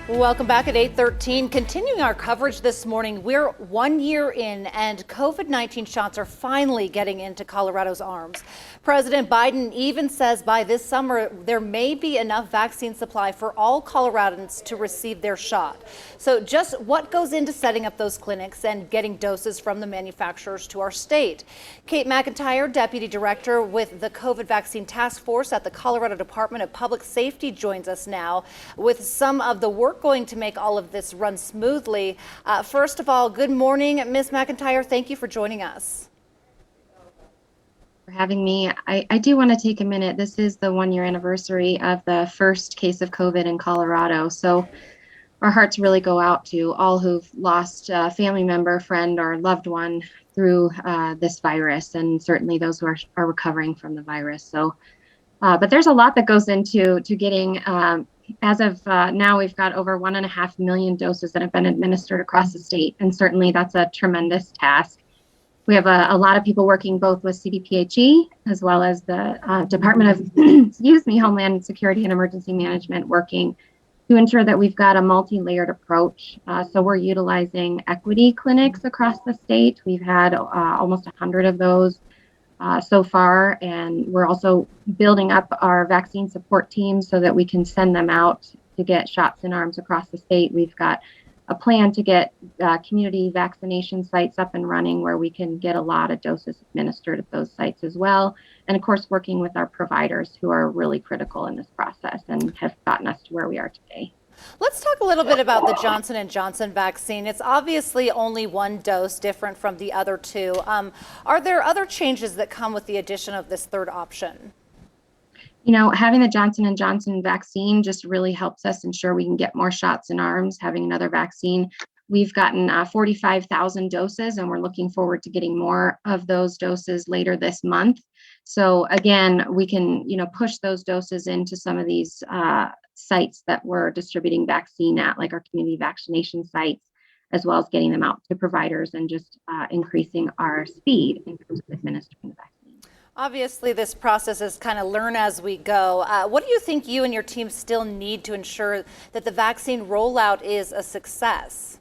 Welcome back at 8:13. Continuing our coverage this morning, we're 1 year in and COVID-19 shots are finally getting into Colorado's arms. President Biden even says by this summer there may be enough vaccine supply for all Coloradans to receive their shot. So just what goes into setting up those clinics and getting doses from the manufacturers to our state? Kate Mcintyre, Deputy Director with the COVID Vaccine Task Force at the Colorado Department of Public Safety, joins us now with some of the work going to make all of this run smoothly. First of all, good morning, Ms. Mcintyre. Thank you for joining us. For having me. I do want to take a minute. This is the 1 year anniversary of the first case of COVID in Colorado. So our hearts really go out to all who've lost a family member, friend, or loved one through this virus, and certainly those who are recovering from the virus. So, but there's a lot that goes into getting. As of now, we've got over 1.5 million doses that have been administered across the state, and certainly that's a tremendous task. We have a lot of people working both with CDPHE as well as the Department of Homeland Security and Emergency Management, working to ensure that we've got a multi-layered approach. So we're utilizing equity clinics across the state. We've had almost 100 of those so far, and we're also building up our vaccine support teams so that we can send them out to get shots in arms across the state. We've got a plan to get community vaccination sites up and running where we can get a lot of doses administered at those sites as well. And of course, working with our providers who are really critical in this process and have gotten us to where we are today. Let's talk a little bit about the Johnson & Johnson vaccine. It's obviously only one dose, different from the other two. Are there other changes that come with the addition of this third option? You know, having the Johnson & Johnson vaccine just really helps us ensure we can get more shots in arms. Having another vaccine, we've gotten 45,000 doses, and we're looking forward to getting more of those doses later this month. So again, we can, push those doses into some of these sites that we're distributing vaccine at, like our community vaccination sites, as well as getting them out to providers and just increasing our speed in terms of administering the vaccine. Obviously, this process is kind of learn as we go. What do you think you and your team still need to ensure that the vaccine rollout is a success?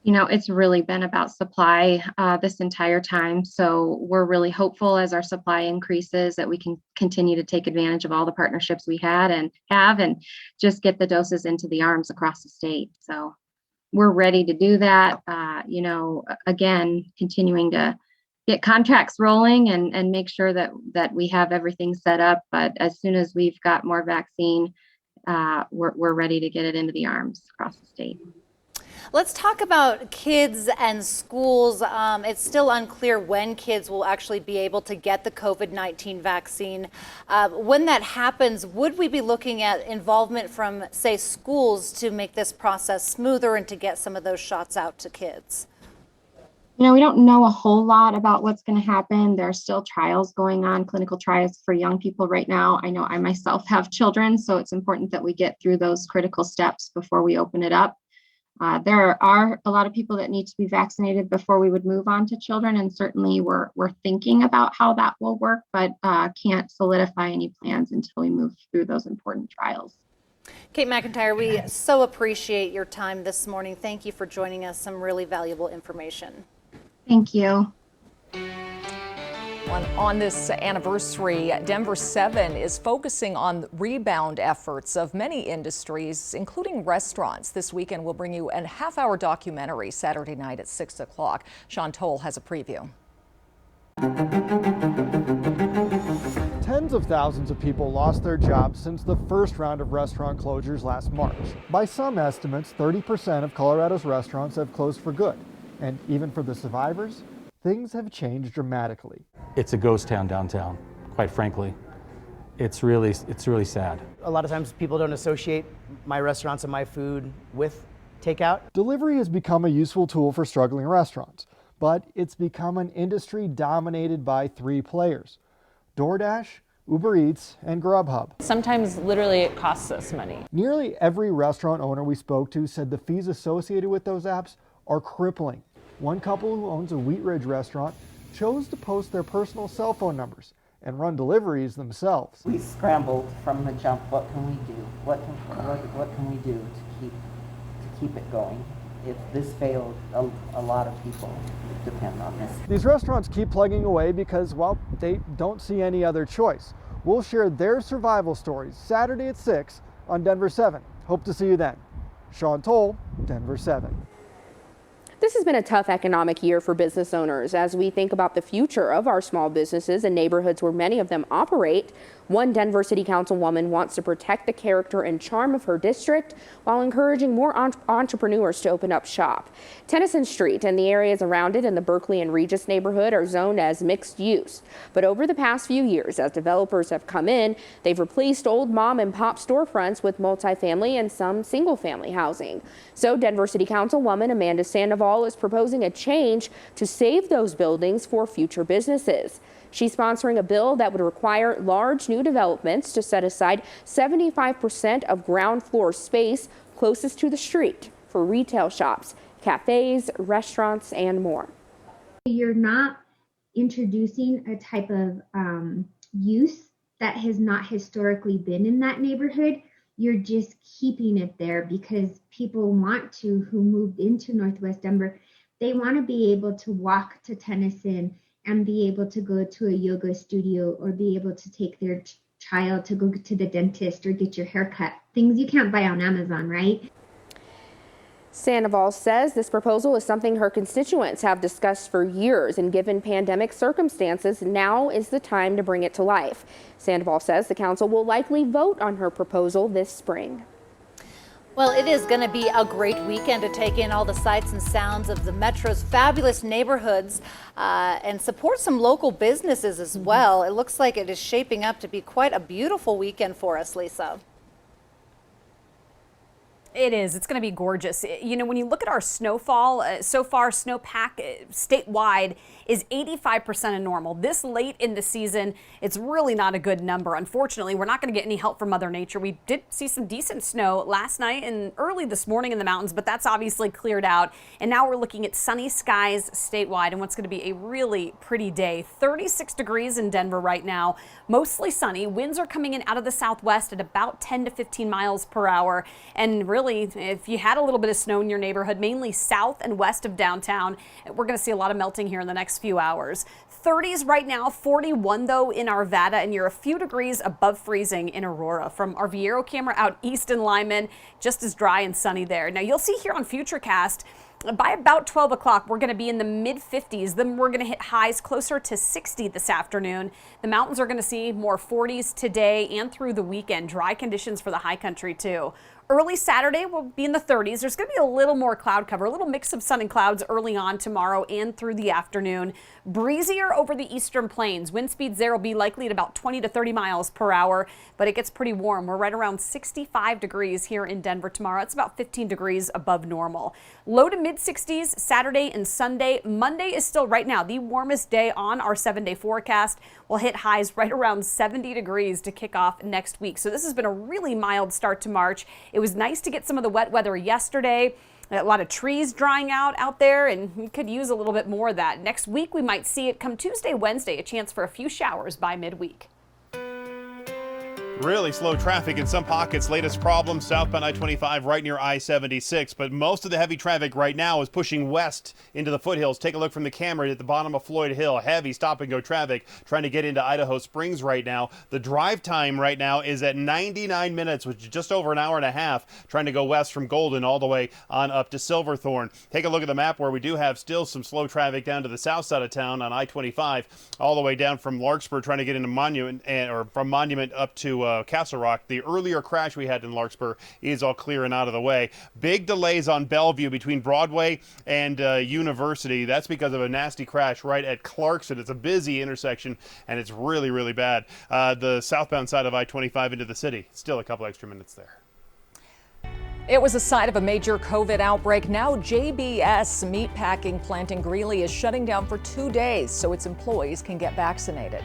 It's really been about supply this entire time. So we're really hopeful as our supply increases that we can continue to take advantage of all the partnerships we had and have and just get the doses into the arms across the state. So we're ready to do that. Again, continuing to get contracts rolling and make sure that we have everything set up. But as soon as we've got more vaccine, we're ready to get it into the arms across the state. Let's talk about kids and schools. It's still unclear when kids will actually be able to get the COVID-19 vaccine. When that happens, would we be looking at involvement from, say, schools to make this process smoother and to get some of those shots out to kids? We don't know a whole lot about what's going to happen. There are still trials going on, clinical trials for young people right now. I know I myself have children, so it's important that we get through those critical steps before we open it up. There are a lot of people that need to be vaccinated before we would move on to children, and certainly we're thinking about how that will work, but can't solidify any plans until we move through those important trials. Kate Mcintyre, we so appreciate your time this morning. Thank you for joining us. Some really valuable information. Thank you. On this anniversary, Denver 7 is focusing on rebound efforts of many industries, including restaurants. This weekend, we'll bring you a half-hour documentary Saturday night at 6 o'clock. Sean Toll has a preview. Tens of thousands of people lost their jobs since the first round of restaurant closures last March. By some estimates, 30% of Colorado's restaurants have closed for good. And even for the survivors, things have changed dramatically. It's a ghost town downtown, quite frankly. It's really sad. A lot of times people don't associate my restaurants and my food with takeout. Delivery has become a useful tool for struggling restaurants, but it's become an industry dominated by three players: DoorDash, Uber Eats, and Grubhub. Sometimes literally it costs us money. Nearly every restaurant owner we spoke to said the fees associated with those apps are crippling. One couple who owns a Wheat Ridge restaurant chose to post their personal cell phone numbers and run deliveries themselves. We scrambled from the jump. What can we do? What can we do to keep it going? If this failed, a lot of people depend on this. These restaurants keep plugging away because, well, they don't see any other choice. We'll share their survival stories Saturday at 6 on Denver 7. Hope to see you then. Sean Toll, Denver 7. This has been a tough economic year for business owners as we think about the future of our small businesses and neighborhoods where many of them operate. One Denver City Councilwoman wants to protect the character and charm of her district while encouraging more entrepreneurs to open up shop. Tennyson Street and the areas around it in the Berkeley and Regis neighborhood are zoned as mixed use. But over the past few years, as developers have come in, they've replaced old mom and pop storefronts with multifamily and some single family housing. So Denver City Councilwoman Amanda Sandoval is proposing a change to save those buildings for future businesses. She's sponsoring a bill that would require large new developments to set aside 75% of ground floor space closest to the street for retail shops, cafes, restaurants, and more. You're not introducing a type of use that has not historically been in that neighborhood. You're just keeping it there because people want to, who moved into Northwest Denver, they want to be able to walk to Tennyson and be able to go to a yoga studio or be able to take their child to go to the dentist or get your hair cut. Things you can't buy on Amazon, right? Sandoval says this proposal is something her constituents have discussed for years, and given pandemic circumstances, now is the time to bring it to life. Sandoval says the council will likely vote on her proposal this spring. Well, it is going to be a great weekend to take in all the sights and sounds of the Metro's fabulous neighborhoods and support some local businesses as well. It looks like it is shaping up to be quite a beautiful weekend for us, Lisa. It is. It's going to be gorgeous. You know, when you look at our snowfall, so far snowpack statewide is 85% of normal. This late in the season, it's really not a good number. Unfortunately, we're not going to get any help from Mother Nature. We did see some decent snow last night and early this morning in the mountains, but that's obviously cleared out. And now we're looking at sunny skies statewide and what's going to be a really pretty day. 36 degrees in Denver right now, mostly sunny. Winds are coming in out of the southwest at about 10 to 15 miles per hour. And really, if you had a little bit of snow in your neighborhood, mainly south and west of downtown, we're going to see a lot of melting here in the next few hours. 30s right now, 41 though in Arvada, and you're a few degrees above freezing in Aurora. From our Viero camera out east in Lyman, just as dry and sunny there. Now you'll see here on Futurecast, by about 12 o'clock, we're going to be in the mid 50s. Then we're going to hit highs closer to 60 this afternoon. The mountains are going to see more 40s today and through the weekend. Dry conditions for the high country too. Early Saturday will be in the 30s. There's going to be a little more cloud cover, a little mix of sun and clouds early on tomorrow and through the afternoon. Breezier over the eastern plains. Wind speeds there will be likely at about 20 to 30 miles per hour, but it gets pretty warm. We're right around 65 degrees here in Denver tomorrow. It's about 15 degrees above normal. Low to mid 60s Saturday and Sunday. Monday is still right now the warmest day on our 7-day forecast. We'll hit highs right around 70 degrees to kick off next week. So this has been a really mild start to March. It was nice to get some of the wet weather yesterday. A lot of trees drying out there, and we could use a little bit more of that. Next week, we might see it come Tuesday, Wednesday, a chance for a few showers by midweek. Really slow traffic in some pockets. Latest problem, southbound I-25 right near I-76. But most of the heavy traffic right now is pushing west into the foothills. Take a look from the camera at the bottom of Floyd Hill. Heavy stop-and-go traffic trying to get into Idaho Springs right now. The drive time right now is at 99 minutes, which is just over an hour and a half, trying to go west from Golden all the way on up to Silverthorne. Take a look at the map where we do have still some slow traffic down to the south side of town on I-25, all the way down from Larkspur trying to get into Monument, or from Monument up to Castle Rock. The earlier crash we had in Larkspur is all clear and out of the way. Big delays on Bellevue between Broadway and University. That's because of a nasty crash right at Clarkson. It's a busy intersection and it's really, really bad. The southbound side of I-25 into the city, still a couple extra minutes there. It was a site of a major COVID outbreak. Now JBS meatpacking plant in Greeley is shutting down for 2 days so its employees can get vaccinated.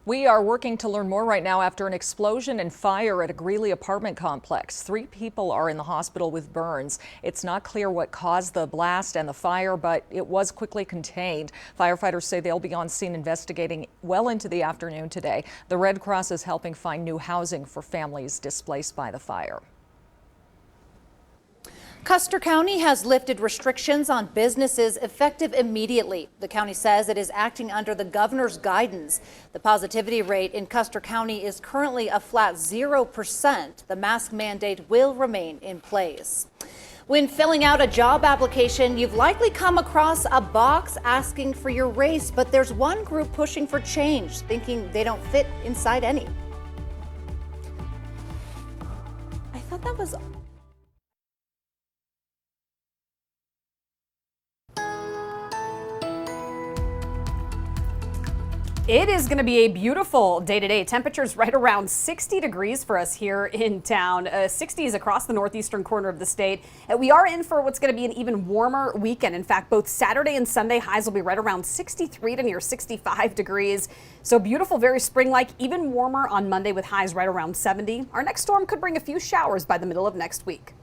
We are working to learn more right now after an explosion and fire at a Greeley apartment complex. 3 people are in the hospital with burns. It's not clear what caused the blast and the fire, but it was quickly contained. Firefighters say they'll be on scene investigating well into the afternoon today. The Red Cross is helping find new housing for families displaced by the fire. Custer County has lifted restrictions on businesses effective immediately. The county says it is acting under the governor's guidance. The positivity rate in Custer County is currently a flat 0%. The mask mandate will remain in place. When filling out a job application, you've likely come across a box asking for your race, but there's one group pushing for change, thinking they don't fit inside any. I thought that was It is going to be a beautiful day today. Temperatures right around 60 degrees for us here in town. 60s across the northeastern corner of the state. We are in for what's going to be an even warmer weekend. In fact, both Saturday and Sunday highs will be right around 63 to near 65 degrees. So beautiful, very spring-like, even warmer on Monday with highs right around 70. Our next storm could bring a few showers by the middle of next week.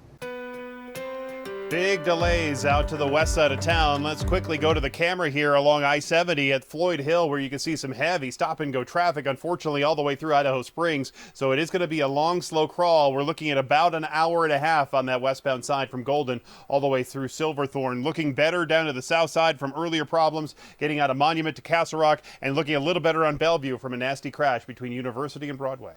Big delays out to the west side of town. Let's quickly go to the camera here along I-70 at Floyd Hill, where you can see some heavy stop-and-go traffic, unfortunately, all the way through Idaho Springs. So it is going to be a long, slow crawl. We're looking at about an hour and a half on that westbound side from Golden all the way through Silverthorne. Looking better down to the south side from earlier problems, getting out of Monument to Castle Rock, and looking a little better on Bellevue from a nasty crash between University and Broadway.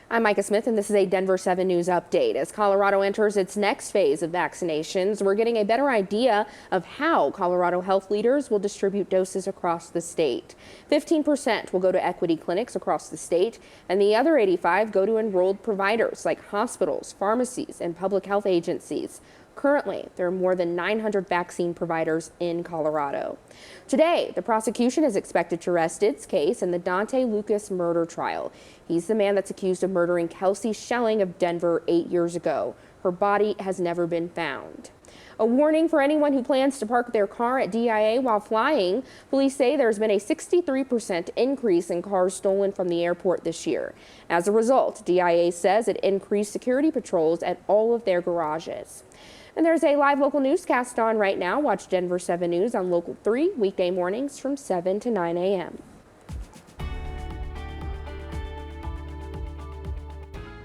I'm Micah Smith, and this is a Denver 7 News update. As Colorado enters its next phase of vaccinations, we're getting a better idea of how Colorado health leaders will distribute doses across the state. 15% will go to equity clinics across the state, and the other 85% go to enrolled providers like hospitals, pharmacies, and public health agencies. Currently, there are more than 900 vaccine providers in Colorado. Today, the prosecution is expected to rest its case in the Dante Lucas murder trial. He's the man that's accused of murdering Kelsey Schelling of Denver 8 years ago. Her body has never been found. A warning for anyone who plans to park their car at DIA while flying. Police say there's been a 63% increase in cars stolen from the airport this year. As a result, DIA says it increased security patrols at all of their garages. And there's a live local newscast on right now. Watch Denver 7 News on Local 3 weekday mornings from 7 to 9 a.m.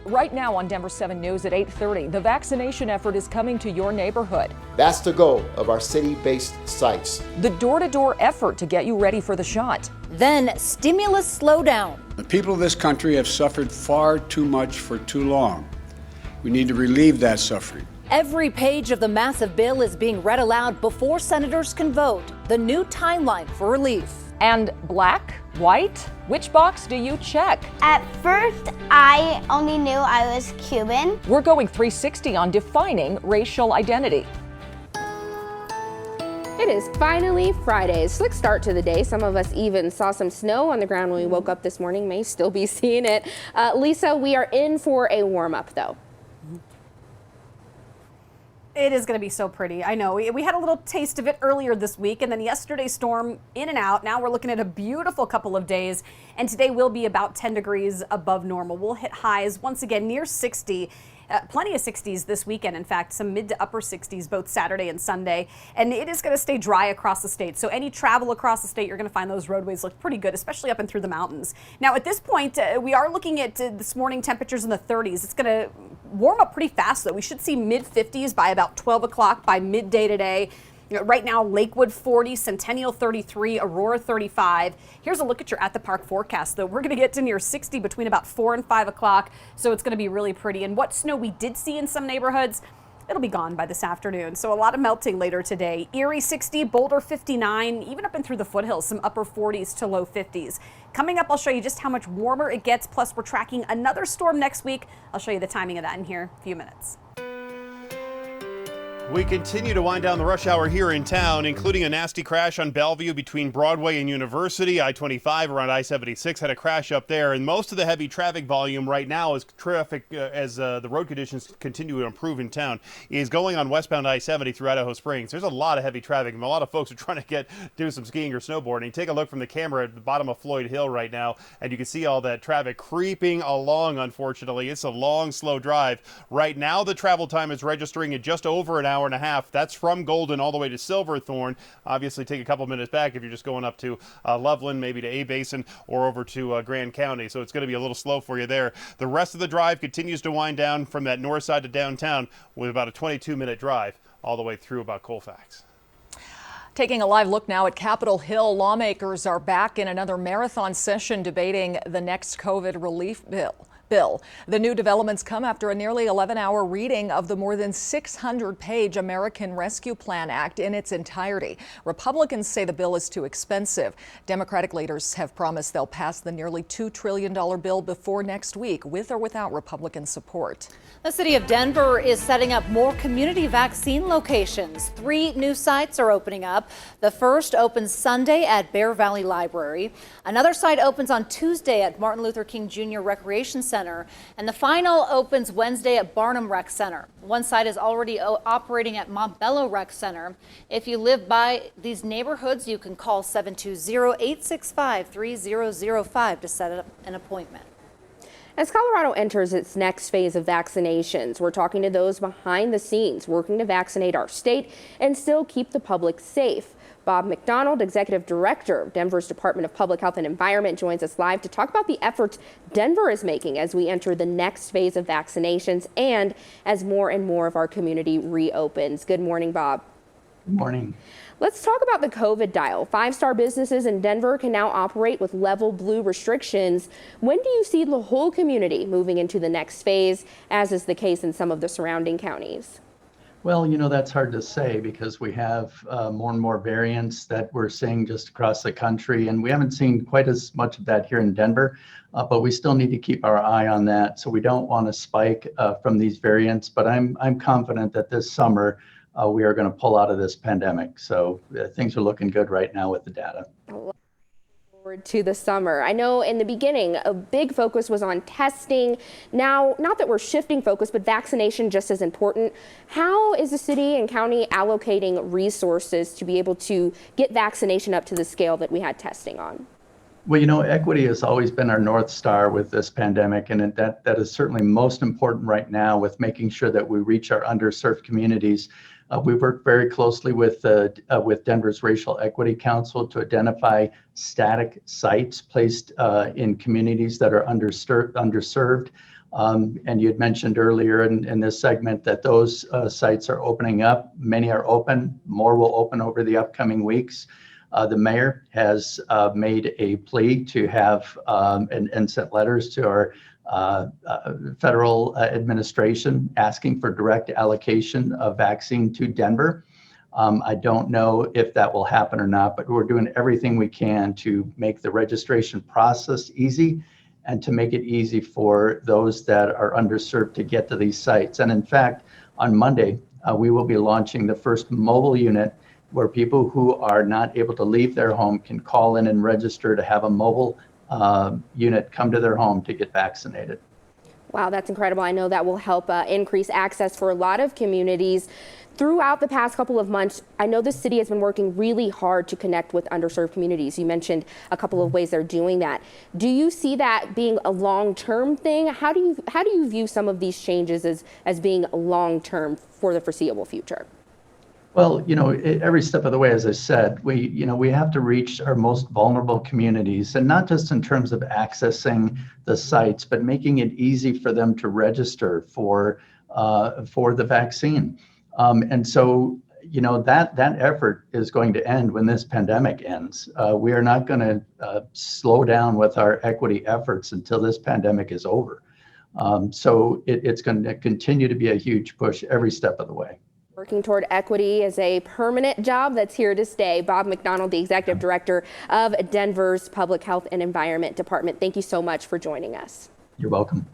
Right now on Denver 7 News at 8:30, the vaccination effort is coming to your neighborhood. That's the goal of our city-based sites. The door-to-door effort to get you ready for the shot. Then stimulus slowdown. The people of this country have suffered far too much for too long. We need to relieve that suffering. Every page of the massive bill is being read aloud before senators can vote. The new timeline for relief. And black, white, which box do you check? At first, I only knew I was Cuban. We're going 360 on defining racial identity. It is finally Friday. Slick start to the day. Some of us even saw some snow on the ground when we woke up this morning. May still be seeing it. Lisa, we are in for a warm-up, though. It is going to be so pretty. I know. We had a little taste of it earlier this week, and then yesterday's storm in and out. Now we're looking at a beautiful couple of days, and today will be about 10 degrees above normal. We'll hit highs once again near 60. Plenty of 60s this weekend. In fact, some mid to upper 60s both Saturday and Sunday. And it is going to stay dry across the state. So any travel across the state, you're going to find those roadways look pretty good, especially up and through the mountains. Now, at this point, we are looking at this morning temperatures in the 30s. It's going to warm up pretty fast, though. We should see mid 50s by about 12 o'clock by midday today. Right now, Lakewood 40, Centennial 33, Aurora 35. Here's a look at your at the park forecast, though. We're going to get to near 60 between about 4 and 5 o'clock, so it's going to be really pretty. And what snow we did see in some neighborhoods, it'll be gone by this afternoon. So a lot of melting later today. Erie 60, Boulder 59, even up and through the foothills, some upper 40s to low 50s. Coming up, I'll show you just how much warmer it gets. Plus, we're tracking another storm next week. I'll show you the timing of that in here in a few minutes. We continue to wind down the rush hour here in town, including a nasty crash on Bellevue between Broadway and University. I-25 around I-76 had a crash up there, and most of the heavy traffic volume right now as the road conditions continue to improve in town is going on westbound I-70 through Idaho Springs. There's a lot of heavy traffic, and a lot of folks are trying to do some skiing or snowboarding. Take a look from the camera at the bottom of Floyd Hill right now, and you can see all that traffic creeping along, unfortunately. It's a long, slow drive. Right now, the travel time is registering at just over an hour and a half. That's from Golden all the way to Silverthorne. Obviously, take a couple minutes back if you're just going up to Loveland, maybe to A-Basin, or over to Grand County. So it's going to be a little slow for you there. The rest of the drive continues to wind down from that north side to downtown with about a 22-minute drive all the way through about Colfax. Taking a live look now at Capitol Hill, lawmakers are back in another marathon session debating the next COVID relief bill. The new developments come after a nearly 11-hour reading of the more than 600-page American Rescue Plan Act in its entirety. Republicans say the bill is too expensive. Democratic leaders have promised they'll pass the nearly $2 trillion bill before next week, with or without Republican support. The city of Denver is setting up more community vaccine locations. 3 new sites are opening up. The first opens Sunday at Bear Valley Library. Another site opens on Tuesday at Martin Luther King Jr. Recreation Center. And the final opens Wednesday at Barnum Rec Center. One site is already operating at Montbello Rec Center. If you live by these neighborhoods, you can call 720-865-3005 to set up an appointment. As Colorado enters its next phase of vaccinations, we're talking to those behind the scenes working to vaccinate our state and still keep the public safe. Bob McDonald, Executive Director of Denver's Department of Public Health and Environment, joins us live to talk about the efforts Denver is making as we enter the next phase of vaccinations and as more and more of our community reopens. Good morning, Bob. Good morning. Let's talk about the COVID dial. 5-star businesses in Denver can now operate with level blue restrictions. When do you see the whole community moving into the next phase, as is the case in some of the surrounding counties? Well, you know, that's hard to say because we have more and more variants that we're seeing just across the country, and we haven't seen quite as much of that here in Denver, but we still need to keep our eye on that. So we don't want to spike from these variants, but I'm confident that this summer we are going to pull out of this pandemic. So things are looking good right now with the data. To the summer. I know in the beginning a big focus was on testing. Now, not that we're shifting focus, but vaccination just as important. How is the city and county allocating resources to be able to get vaccination up to the scale that we had testing on? Well, you know, equity has always been our North Star with this pandemic, and that is certainly most important right now with making sure that we reach our underserved communities. We work very closely with Denver's Racial Equity Council to identify static sites placed in communities that are underserved. And you had mentioned earlier in this segment that those sites are opening up. Many are open. More will open over the upcoming weeks. The mayor has made a plea to have and sent letters to our federal administration asking for direct allocation of vaccine to Denver. I don't know if that will happen or not, but we're doing everything we can to make the registration process easy and to make it easy for those that are underserved to get to these sites. And in fact, on Monday, we will be launching the first mobile unit where people who are not able to leave their home can call in and register to have a mobile unit come to their home to get vaccinated. Wow, that's incredible. I know that will help increase access for a lot of communities. Throughout the past couple of months, I know the city has been working really hard to connect with underserved communities. You mentioned a couple of ways they're doing that. Do you see that being a long-term thing? How do you view some of these changes as being long-term for the foreseeable future? Well, every step of the way, as I said, we have to reach our most vulnerable communities, and not just in terms of accessing the sites, but making it easy for them to register for the vaccine. And so, that effort is going to end when this pandemic ends. We are not going to slow down with our equity efforts until this pandemic is over. So it's going to continue to be a huge push every step of the way. Working toward equity is a permanent job that's here to stay. Bob McDonald, the Executive Director of Denver's Public Health and Environment Department. Thank you so much for joining us. You're welcome.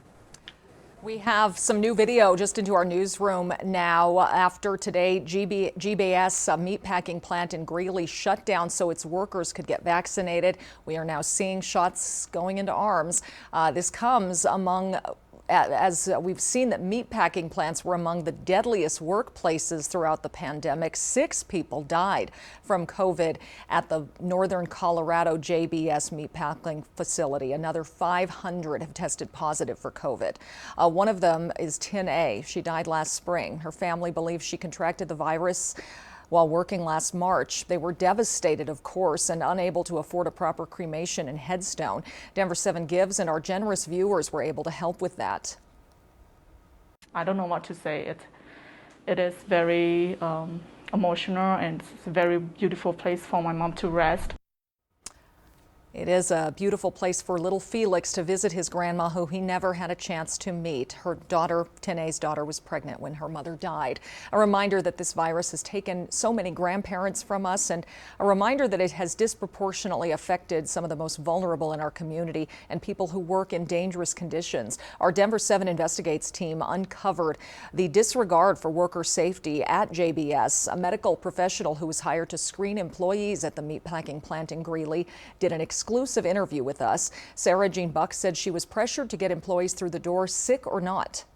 We have some new video just into our newsroom now after today GBS, a meatpacking plant in Greeley, shut down so its workers could get vaccinated. We are now seeing shots going into arms. This comes as we've seen that meatpacking plants were among the deadliest workplaces throughout the pandemic. 6 people died from COVID at the Northern Colorado JBS meatpacking facility. Another 500 have tested positive for COVID. One of them is Tin A. She died last spring. Her family believes she contracted the virus while working last March. They were devastated, of course, and unable to afford a proper cremation and headstone. Denver 7 Gives and our generous viewers were able to help with that. I don't know what to say. It is very emotional, and it's a very beautiful place for my mom to rest. It is a beautiful place for little Felix to visit his grandma, who he never had a chance to meet. Her daughter, Tene's daughter, was pregnant when her mother died. A reminder that this virus has taken so many grandparents from us, and a reminder that it has disproportionately affected some of the most vulnerable in our community and people who work in dangerous conditions. Our Denver 7 Investigates team uncovered the disregard for worker safety at JBS. A medical professional who was hired to screen employees at the meatpacking plant in Greeley did an exclusive interview with us. Sarah Jean Buck said she was pressured to get employees through the door, sick or not.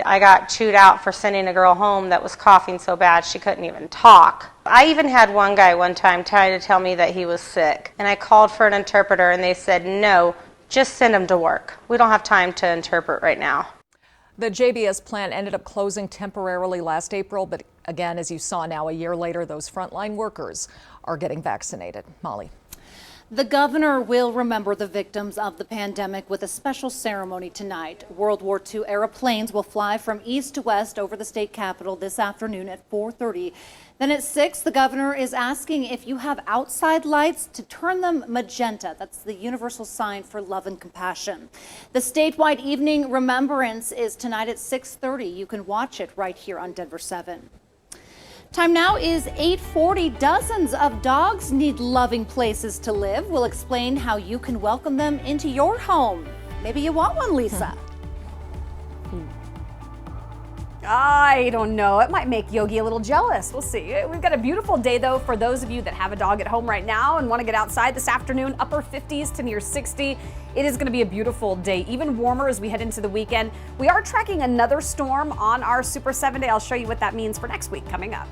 I got chewed out for sending a girl home that was coughing so bad she couldn't even talk. I even had one guy one time trying to tell me that he was sick, and I called for an interpreter and they said, no, just send him to work. We don't have time to interpret right now. The JBS plant ended up closing temporarily last April, but again, as you saw now, a year later, those frontline workers are getting vaccinated. Molly. The governor will remember the victims of the pandemic with a special ceremony tonight. World War II era planes will fly from east to west over the state capitol this afternoon at 4:30. Then at 6, the governor is asking if you have outside lights to turn them magenta. That's the universal sign for love and compassion. The statewide evening remembrance is tonight at 6:30. You can watch it right here on Denver 7. Time now is 8:40. Dozens of dogs need loving places to live. We'll explain how you can welcome them into your home. Maybe you want one, Lisa. I don't know. It might make Yogi a little jealous. We'll see. We've got a beautiful day, though, for those of you that have a dog at home right now and want to get outside this afternoon. Upper 50s to near 60. It is going to be a beautiful day, even warmer as we head into the weekend. We are tracking another storm on our Super 7 Day. I'll show you what that means for next week coming up.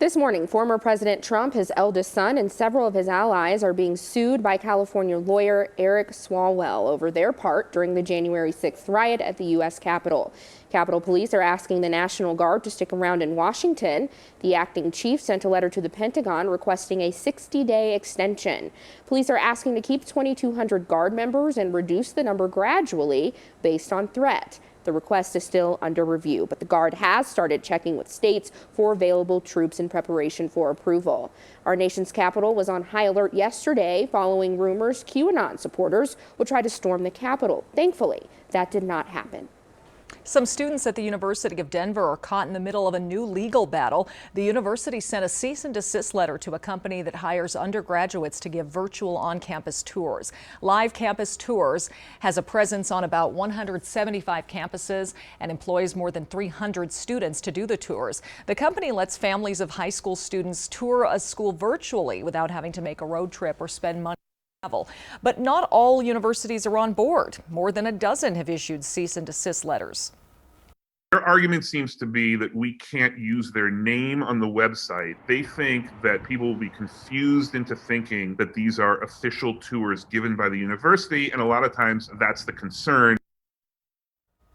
This morning, former President Trump, his eldest son, and several of his allies are being sued by California lawyer Eric Swalwell over their part during the January 6th riot at the U.S. Capitol. Capitol Police are asking the National Guard to stick around in Washington. The acting chief sent a letter to the Pentagon requesting a 60-day extension. Police are asking to keep 2,200 Guard members and reduce the number gradually based on threat. The request is still under review, but the Guard has started checking with states for available troops in preparation for approval. Our nation's capital was on high alert yesterday following rumors QAnon supporters would try to storm the Capitol. Thankfully, that did not happen. Some students at the University of Denver are caught in the middle of a new legal battle. The university sent a cease and desist letter to a company that hires undergraduates to give virtual on-campus tours. Live Campus Tours has a presence on about 175 campuses and employs more than 300 students to do the tours. The company lets families of high school students tour a school virtually without having to make a road trip or spend money. But not all universities are on board. More than a dozen have issued cease and desist letters. Their argument seems to be that we can't use their name on the website. They think that people will be confused into thinking that these are official tours given by the university, and a lot of times that's the concern.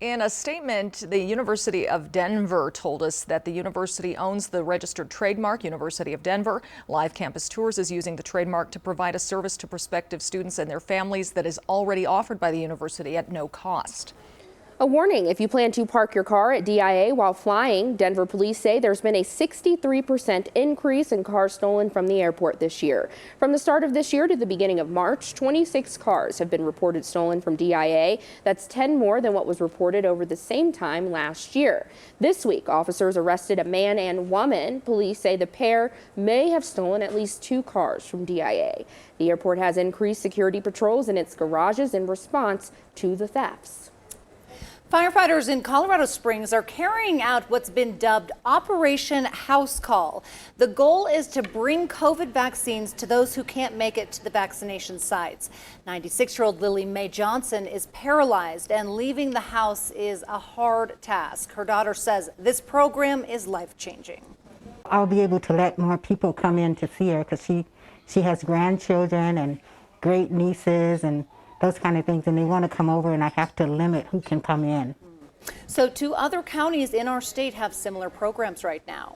In a statement, the University of Denver told us that the university owns the registered trademark, University of Denver. Live Campus Tours is using the trademark to provide a service to prospective students and their families that is already offered by the university at no cost. A warning, if you plan to park your car at DIA while flying, Denver police say there's been a 63% increase in cars stolen from the airport this year. From the start of this year to the beginning of March, 26 cars have been reported stolen from DIA. That's 10 more than what was reported over the same time last year. This week, officers arrested a man and woman. Police say the pair may have stolen at least 2 cars from DIA. The airport has increased security patrols in its garages in response to the thefts. Firefighters in Colorado Springs are carrying out what's been dubbed Operation House Call. The goal is to bring COVID vaccines to those who can't make it to the vaccination sites. 96-year-old Lily Mae Johnson is paralyzed, and leaving the house is a hard task. Her daughter says this program is life-changing. I'll be able to let more people come in to see her because she has grandchildren and great nieces and those kind of things, and they want to come over, and I have to limit who can come in. So 2 other counties in our state have similar programs right now.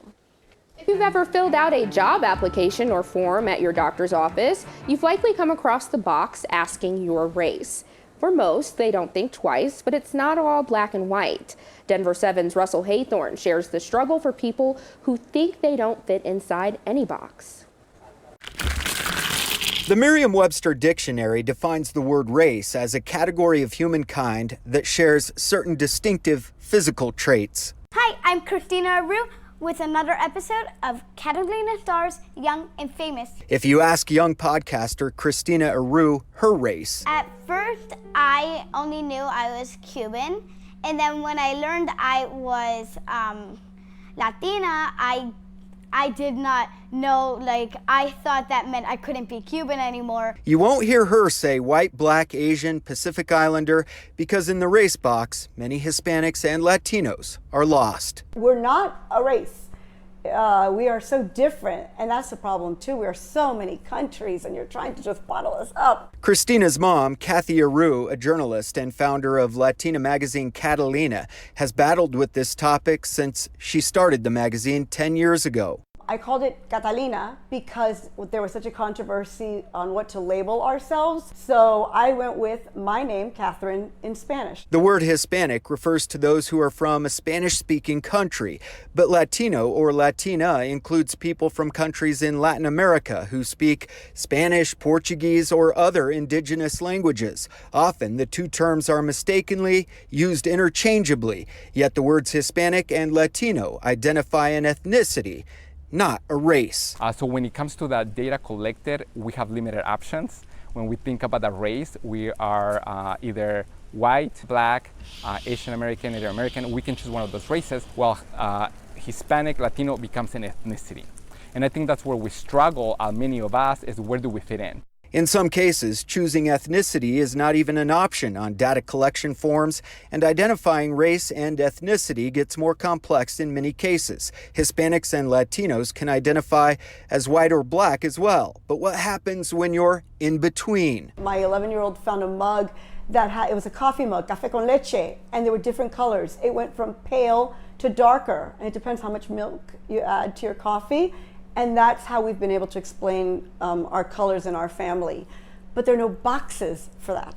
If you've ever filled out a job application or form at your doctor's office, you've likely come across the box asking your race. For most, they don't think twice, but it's not all black and white. Denver 7's Russell Haythorne shares the struggle for people who think they don't fit inside any box. The Merriam-Webster Dictionary defines the word race as a category of humankind that shares certain distinctive physical traits. Hi, I'm Christina Aru with another episode of Catalina Stars Young and Famous. If you ask young podcaster Christina Aru her race, at first I only knew I was Cuban, and then when I learned I was Latina, I did not know, I thought that meant I couldn't be Cuban anymore. You won't hear her say white, black, Asian, Pacific Islander, because in the race box, many Hispanics and Latinos are lost. We're not a race. We are so different, and that's the problem too. We are so many countries, and you're trying to just bottle us up. Christina's mom, Kathy Aru, a journalist and founder of Latina magazine Catalina, has battled with this topic since she started the magazine 10 years ago. I called it Catalina because there was such a controversy on what to label ourselves. So I went with my name, Catherine, in Spanish. The word Hispanic refers to those who are from a Spanish-speaking country, but Latino or Latina includes people from countries in Latin America who speak Spanish, Portuguese, or other indigenous languages. Often the 2 terms are mistakenly used interchangeably, yet the words Hispanic and Latino identify an ethnicity, not a race. So when it comes to the data collected, we have limited options. When we think about a race, we are either white, black, Asian American, Native American. We can choose one of those races, while Hispanic, Latino becomes an ethnicity. And I think that's where we struggle, many of us, is where do we fit in? In some cases, choosing ethnicity is not even an option on data collection forms, and identifying race and ethnicity gets more complex in many cases. Hispanics and Latinos can identify as white or black as well. But what happens when you're in between? My 11-year-old found a mug that it was a coffee mug, café con leche, and there were different colors. It went from pale to darker, and it depends how much milk you add to your coffee. And that's how we've been able to explain our colors in our family. But there are no boxes for that.